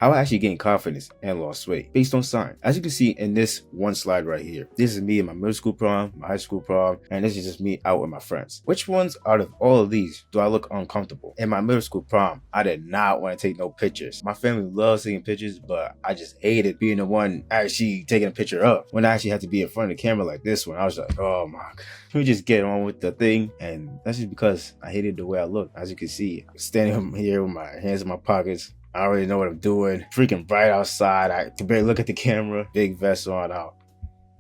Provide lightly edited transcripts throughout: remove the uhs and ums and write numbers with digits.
I actually gained confidence and lost weight based on science. As you can see in this one slide right here, this is me in my middle school prom, my high school prom, and this is just me out with my friends. Which ones out of all of these do I look uncomfortable? In my middle school prom, I did not want to take no pictures. My family loves taking pictures, but I just hated being the one actually taking a picture of. When I actually had to be in front of the camera like this one, I was like, oh my God. Let me just get on with the thing. And that's just because I hated the way I looked. As you can see, standing here with my hands in my pockets, I already know what I'm doing. Freaking bright outside. I can barely look at the camera. Big vest on out.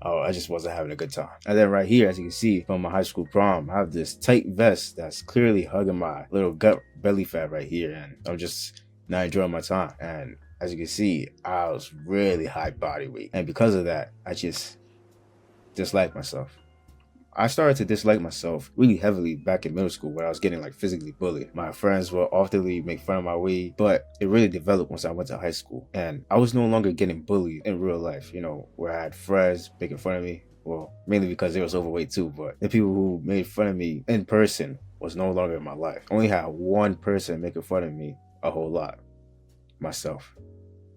Oh, I just wasn't having a good time. And then right here, as you can see from my high school prom, I have this tight vest that's clearly hugging my little gut belly fat right here. And I'm just not enjoying my time. And as you can see, I was really high body weight. And because of that, I just disliked myself. I started to dislike myself really heavily back in middle school when I was getting like physically bullied. My friends would often make fun of my weight, but it really developed once I went to high school. And I was no longer getting bullied in real life, where I had friends making fun of me. Well, mainly because they was overweight too, but the people who made fun of me in person was no longer in my life. I only had one person making fun of me a whole lot. Myself.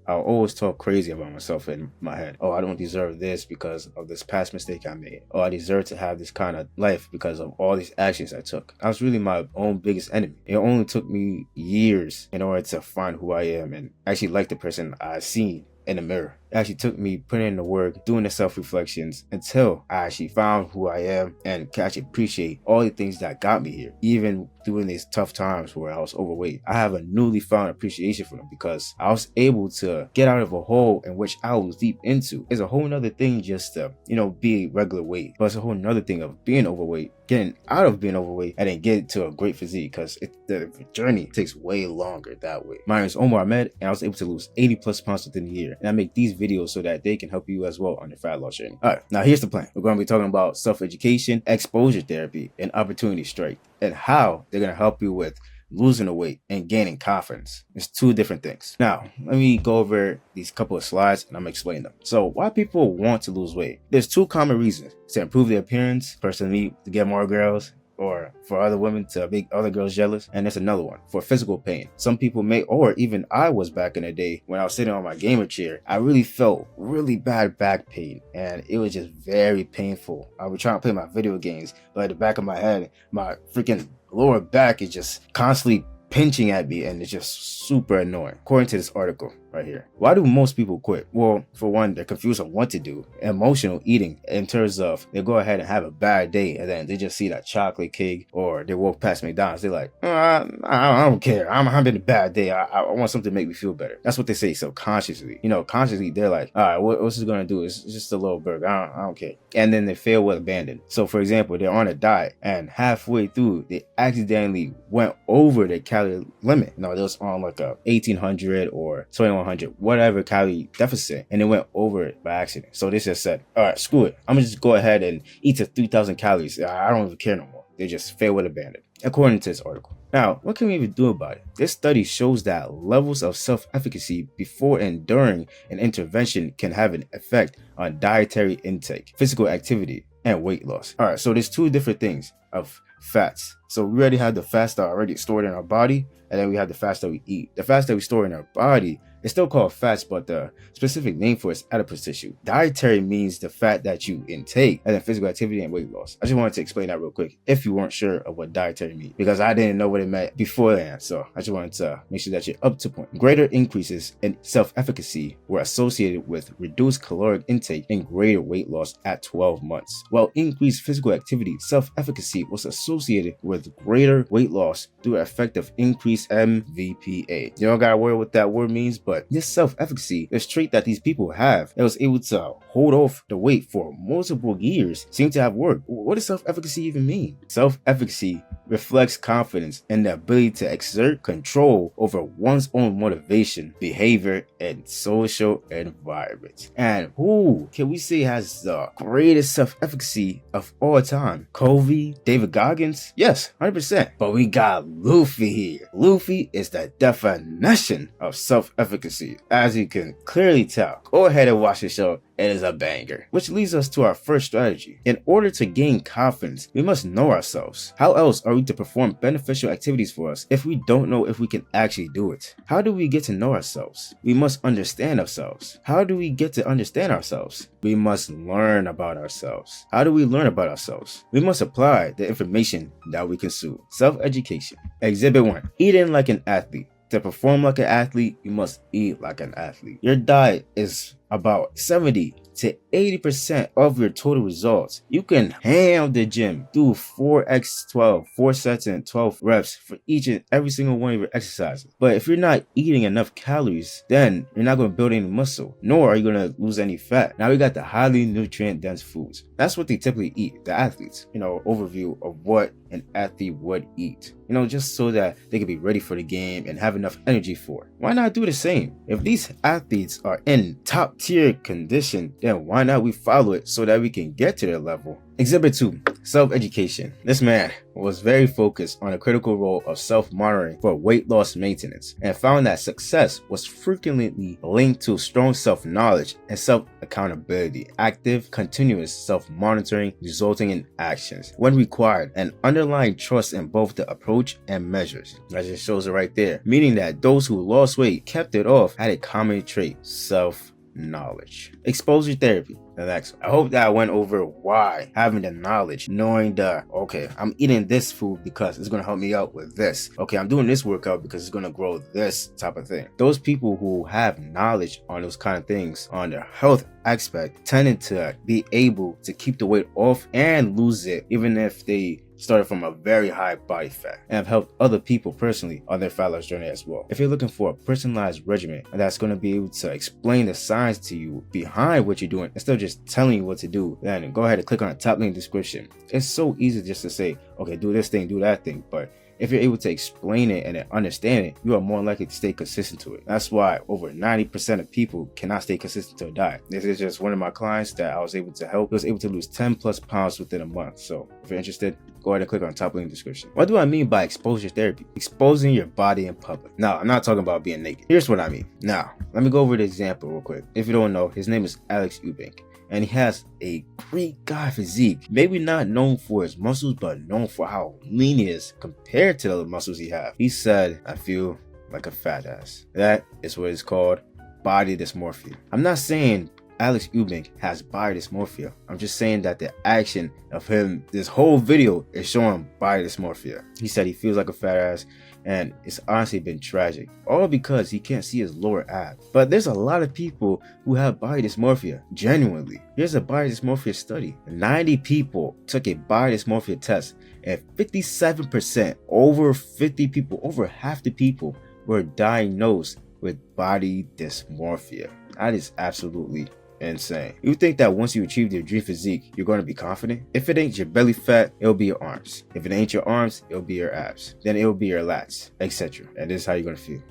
I'll always talk crazy about myself in my head. Oh, I don't deserve this because of this past mistake I made. Oh, I deserve to have this kind of life because of all these actions I took. I was really my own biggest enemy. It only took me years in order to find who I am and actually like the person I seen in the mirror. It actually took me putting in the work, doing the self-reflections until I actually found who I am and can actually appreciate all the things that got me here. Even during these tough times where I was overweight, I have a newly found appreciation for them because I was able to get out of a hole in which I was deep into. It's a whole nother thing just to, be regular weight, but it's a whole nother thing of being overweight, getting out of being overweight, and then get to a great physique because the journey takes way longer that way. My name is Omar Ahmed, and I was able to lose 80 plus pounds within a year. And I make these videos so that they can help you as well on your fat loss journey. All right, now here's the plan. We're going to be talking about self-education, exposure therapy, and opportunity strike, and how they're going to help you with losing the weight and gaining confidence. It's two different things. Now, let me go over these couple of slides and I'm gonna explain them. So why people want to lose weight? There's two common reasons: to improve their appearance, personally to get more girls, or for other women to make other girls jealous. And there's another one, for physical pain. Some people may, or even I was back in the day when I was sitting on my gamer chair, I really felt really bad back pain and it was just very painful. I was trying to play my video games, but at the back of my head, my freaking lower back is just constantly pinching at me and it's just super annoying. According to this article right here, why do most people quit? Well, for one, they're confused on what to do. Emotional eating, in terms of they go ahead and have a bad day and then they just see that chocolate cake, or they walk past McDonald's, they're like, I don't care, I'm having a bad day, I want something to make me feel better. That's what they say subconsciously. Consciously they're like, all right, what's this gonna do? It's just a little burger, I don't care. And then they fail with abandon. So for example, they're on a diet and halfway through they accidentally went over their calorie limit. They was on like a 1800 or 2100, whatever calorie deficit, and they went over it by accident. So they just said, all right, screw it, I'm gonna just go ahead and eat to 3,000 calories. I don't even care no more. They just fail with abandon, according to this article. Now, what can we even do about it? This study shows that levels of self-efficacy before and during an intervention can have an effect on dietary intake, physical activity, and weight loss. All right, so there's two different things of fats. So we already have the fats that are already stored in our body, and then we have the fats that we eat. The fats that we store in our body, it's still called fats, but the specific name for it is adipose tissue. Dietary means the fat that you intake, and then physical activity and weight loss. I just wanted to explain that real quick if you weren't sure of what dietary means, because I didn't know what it meant beforehand. So I just wanted to make sure that you're up to point. Greater increases in self-efficacy were associated with reduced caloric intake and greater weight loss at 12 months. While increased physical activity, self-efficacy was associated with greater weight loss through the effect of increased MVPA. You don't gotta worry what that word means, but this self-efficacy, this trait that these people have that was able to hold off the weight for multiple years, seemed to have worked. What does self-efficacy even mean? Self-efficacy reflects confidence in the ability to exert control over one's own motivation, behavior, and social environment. And who can we say has the greatest self-efficacy of all time? Kobe, David Goggins? Yes, 100%. But we got Luffy here. Luffy is the definition of self-efficacy, as you can clearly tell. Go ahead and watch the show It is a banger. Which leads us to our first strategy. In order to gain confidence, we must know ourselves. How else are we to perform beneficial activities for us if we don't know if we can actually do it? How do we get to know ourselves? We must understand ourselves. How do we get to understand ourselves? We must learn about ourselves. How do we learn about ourselves? We must apply the information that we consume. Self-education. Exhibit 1. Eating like an athlete. To perform like an athlete, you must eat like an athlete. Your diet is about 70 to 80% of your total results. You can ham the gym, do 4x12, 4 sets and 12 reps for each and every single one of your exercises. But if you're not eating enough calories, then you're not going to build any muscle, nor are you going to lose any fat. Now we got the highly nutrient dense foods. That's what they typically eat, the athletes. Overview of what an athlete would eat. Just so that they can be ready for the game and have enough energy for it. Why not do the same? If these athletes are in top tier condition, then why not we follow it so that we can get to their level? Exhibit 2. Self-education. This man was very focused on the critical role of self-monitoring for weight loss maintenance and found that success was frequently linked to strong self-knowledge and self-accountability. Active, continuous self-monitoring resulting in actions, when required, and underlying trust in both the approach and measures. That just shows it right there. Meaning that those who lost weight, kept it off, had a common trait: self-knowledge. Exposure therapy. The next, I hope that I went over why having the knowledge, knowing that, okay, I'm eating this food because it's going to help me out with this. Okay, I'm doing this workout because it's going to grow this type of thing. Those people who have knowledge on those kind of things on their health aspect tended to be able to keep the weight off and lose it, even if they started from a very high body fat, and have helped other people personally on their fat loss journey as well. If you're looking for a personalized regimen that's going to be able to explain the science to you behind what you're doing instead of just telling you what to do, then go ahead and click on the top link in the description. It's so easy just to say, okay, do this thing, do that thing, but if you're able to explain it and understand it, you are more likely to stay consistent to it. That's why over 90% of people cannot stay consistent to a diet. This is just one of my clients that I was able to help. He was able to lose 10 plus pounds within a month. So if you're interested, go ahead and click on the top link in the description. What do I mean by exposure therapy? Exposing your body in public. Now, I'm not talking about being naked. Here's what I mean. Now, let me go over the example real quick. If you don't know, his name is Alex Eubank, and he has a great guy physique. Maybe not known for his muscles, but known for how lean he is compared to the muscles he has. He said, I feel like a fat ass. That is what is called body dysmorphia. I'm not saying Alex Eubank has body dysmorphia. I'm just saying that the action of him, this whole video is showing body dysmorphia. He said he feels like a fat ass, and it's honestly been tragic. All because he can't see his lower abs. But there's a lot of people who have body dysmorphia, genuinely. Here's a body dysmorphia study. 90 people took a body dysmorphia test, and 57%, over 50 people, over half the people were diagnosed with body dysmorphia. That is absolutely insane. You think that once you achieve your dream physique, you're going to be confident? If it ain't your belly fat, it'll be your arms. If it ain't your arms, it'll be your abs. Then it'll be your lats, etc. And this is how you're going to feel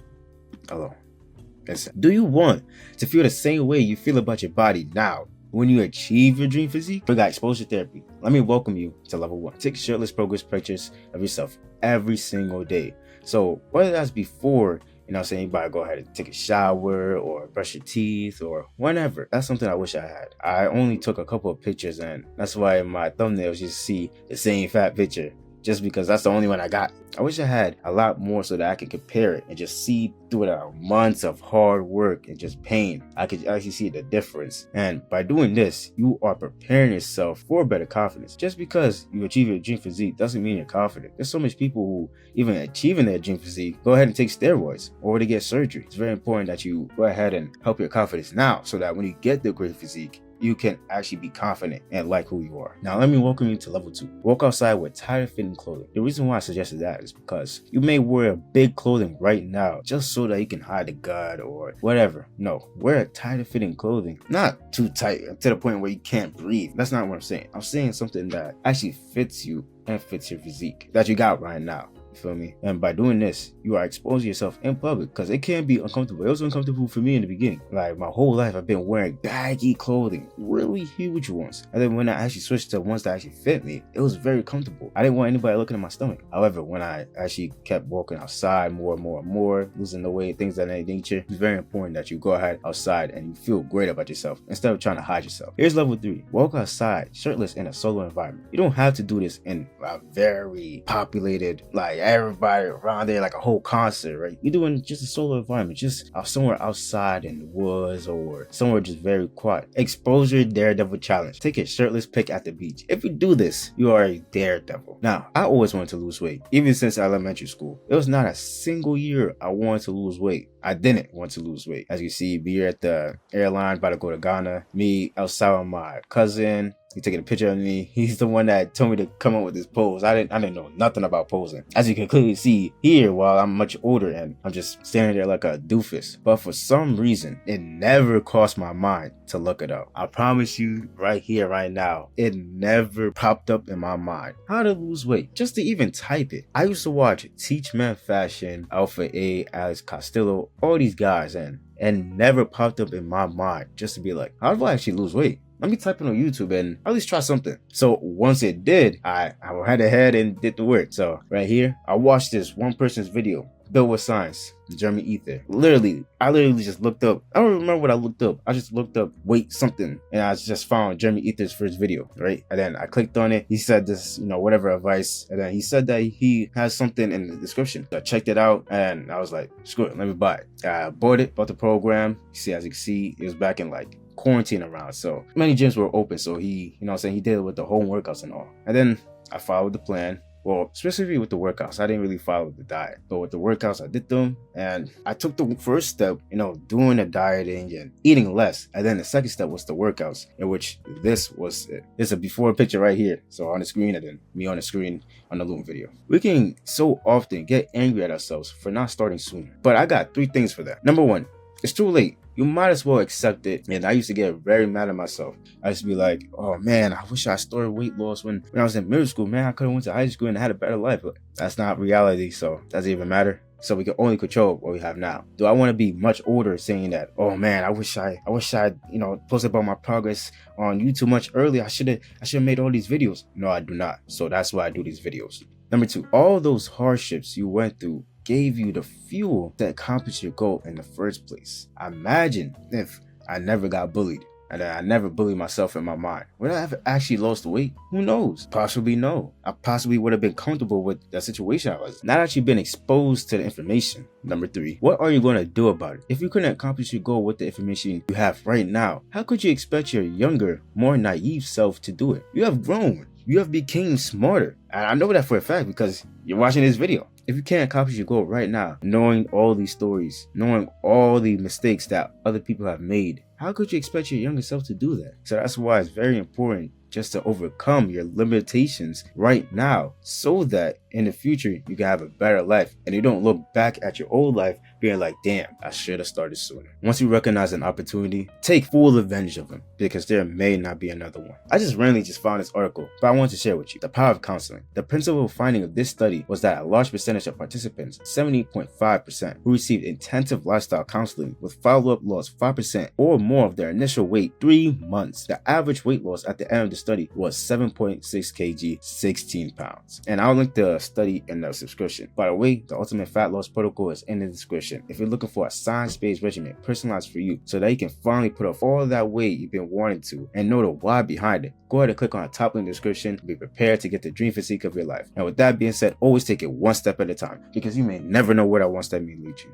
alone. Do you want to feel the same way you feel about your body now when you achieve your dream physique? We got exposure therapy. Let me welcome you to level 1. Take shirtless progress pictures of yourself every single day. So whether that's before, you gotta go ahead and take a shower or brush your teeth or whatever. That's something I wish I had. I only took a couple of pictures, and that's why in my thumbnails you see the same fat picture, just because that's the only one I got. I wish I had a lot more so that I could compare it and just see through the months of hard work and just pain. I could actually see the difference. And by doing this, you are preparing yourself for better confidence. Just because you achieve your dream physique doesn't mean you're confident. There's so much people who, even achieving their dream physique, go ahead and take steroids or to get surgery. It's very important that you go ahead and help your confidence now, so that when you get the great physique, you can actually be confident and like who you are. Now, let me welcome you to level 2. Walk outside with tighter fitting clothing. The reason why I suggested that is because you may wear big clothing right now just so that you can hide a gut or whatever. No, wear tighter fitting clothing. Not too tight to the point where you can't breathe. That's not what I'm saying. I'm saying something that actually fits you and fits your physique that you got right now. You feel me? And by doing this, you are exposing yourself in public because it can be uncomfortable. It was uncomfortable for me in the beginning. Like my whole life, I've been wearing baggy clothing, really huge ones. And then when I actually switched to ones that actually fit me, it was very comfortable. I didn't want anybody looking at my stomach. However, when I actually kept walking outside more and more, losing the weight, things of that nature, it's very important that you go ahead outside and you feel great about yourself instead of trying to hide yourself. Here's level 3. Walk outside shirtless in a solo environment. You don't have to do this in a very populated, like everybody around there, like a whole concert, right? You're doing just a solo environment, just somewhere outside in the woods or somewhere just very quiet. Exposure Daredevil Challenge. Take a shirtless pic at the beach. If you do this, you are a daredevil. Now, I always wanted to lose weight, even since elementary school. There was not a single year I wanted to lose weight. I didn't want to lose weight. As you see, we're at the airline about to go to Ghana. Me outside with my cousin. He taking a picture of me. He's the one that told me to come up with this pose. I didn't know nothing about posing. As you can clearly see here, while I'm much older and I'm just standing there like a doofus. But for some reason, it never crossed my mind to look it up. I promise you right here, right now, it never popped up in my mind. How to lose weight, just to even type it. I used to watch Teach Men Fashion, Alpha A, Alex Castillo, all these guys, and never popped up in my mind just to be like, how do I actually lose weight? Let me type it on YouTube and at least try something. So once it did, I went ahead and did the work. So right here, I watched this one person's video, Built with Science, Jeremy Ether. I literally just looked up. I don't remember what I looked up. I just looked up weight something and I just found Jeremy Ether's first video, right? And then I clicked on it. He said this, whatever advice. And then he said that he has something in the description. So I checked it out and I was like, screw it, let me buy it. I bought the program. As you can see, it was back in like quarantine around, so many gyms were open, so he he did it with the home workouts and all. And then I followed the plan. Well, specifically with the workouts, I didn't really follow the diet, but with the workouts, I did them, and I took the first step, doing the dieting and eating less, and then the second step was the workouts, in which this was it. This is a before picture right here, so on the screen, and then me on the screen on the Loom video. We can so often get angry at ourselves for not starting sooner, but I got 3 things for that. Number 1, it's too late. You might as well accept it. And I used to get very mad at myself. I used to be like, oh man, I wish I started weight loss when I was in middle school. Man, I could have went to high school and had a better life. But that's not reality, so doesn't even matter. So we can only control what we have now. Do I want to be much older saying that, oh man, I wish I posted about my progress on YouTube much earlier. I should have made all these videos. No, I do not. So that's why I do these videos. Number 2, all those hardships you went through gave you the fuel to accomplish your goal in the first place. Imagine if I never got bullied and I never bullied myself in my mind. Would I have actually lost weight? Who knows? Possibly no. I possibly would have been comfortable with the situation I was. Not actually been exposed to the information. Number 3, what are you going to do about it? If you couldn't accomplish your goal with the information you have right now, how could you expect your younger, more naive self to do it? You have grown. You have become smarter. And I know that for a fact because you're watching this video. If you can't accomplish your goal right now, knowing all these stories, knowing all the mistakes that other people have made, how could you expect your younger self to do that? So that's why it's very important just to overcome your limitations right now so that in the future you can have a better life and you don't look back at your old life being like, damn, I should have started sooner. Once you recognize an opportunity, take full advantage of them because there may not be another one. I just randomly found this article, but I want to share with you. The power of counseling. The principal finding of this study was that a large percentage of participants, 70.5%, who received intensive lifestyle counseling with follow-up lost 5% or more of their initial weight 3 months. The average weight loss at the end of the study was 7.6 kg, 16 pounds. And I'll link the study in the subscription. By the way, the Ultimate Fat Loss Protocol is in the description. If you're looking for a science-based regimen personalized for you so that you can finally put off all that weight you've been wanting to and know the why behind it, go ahead and click on the top link in the description to be prepared to get the dream physique of your life. And with that being said, always take it one step at a time because you may never know where that one step may lead you.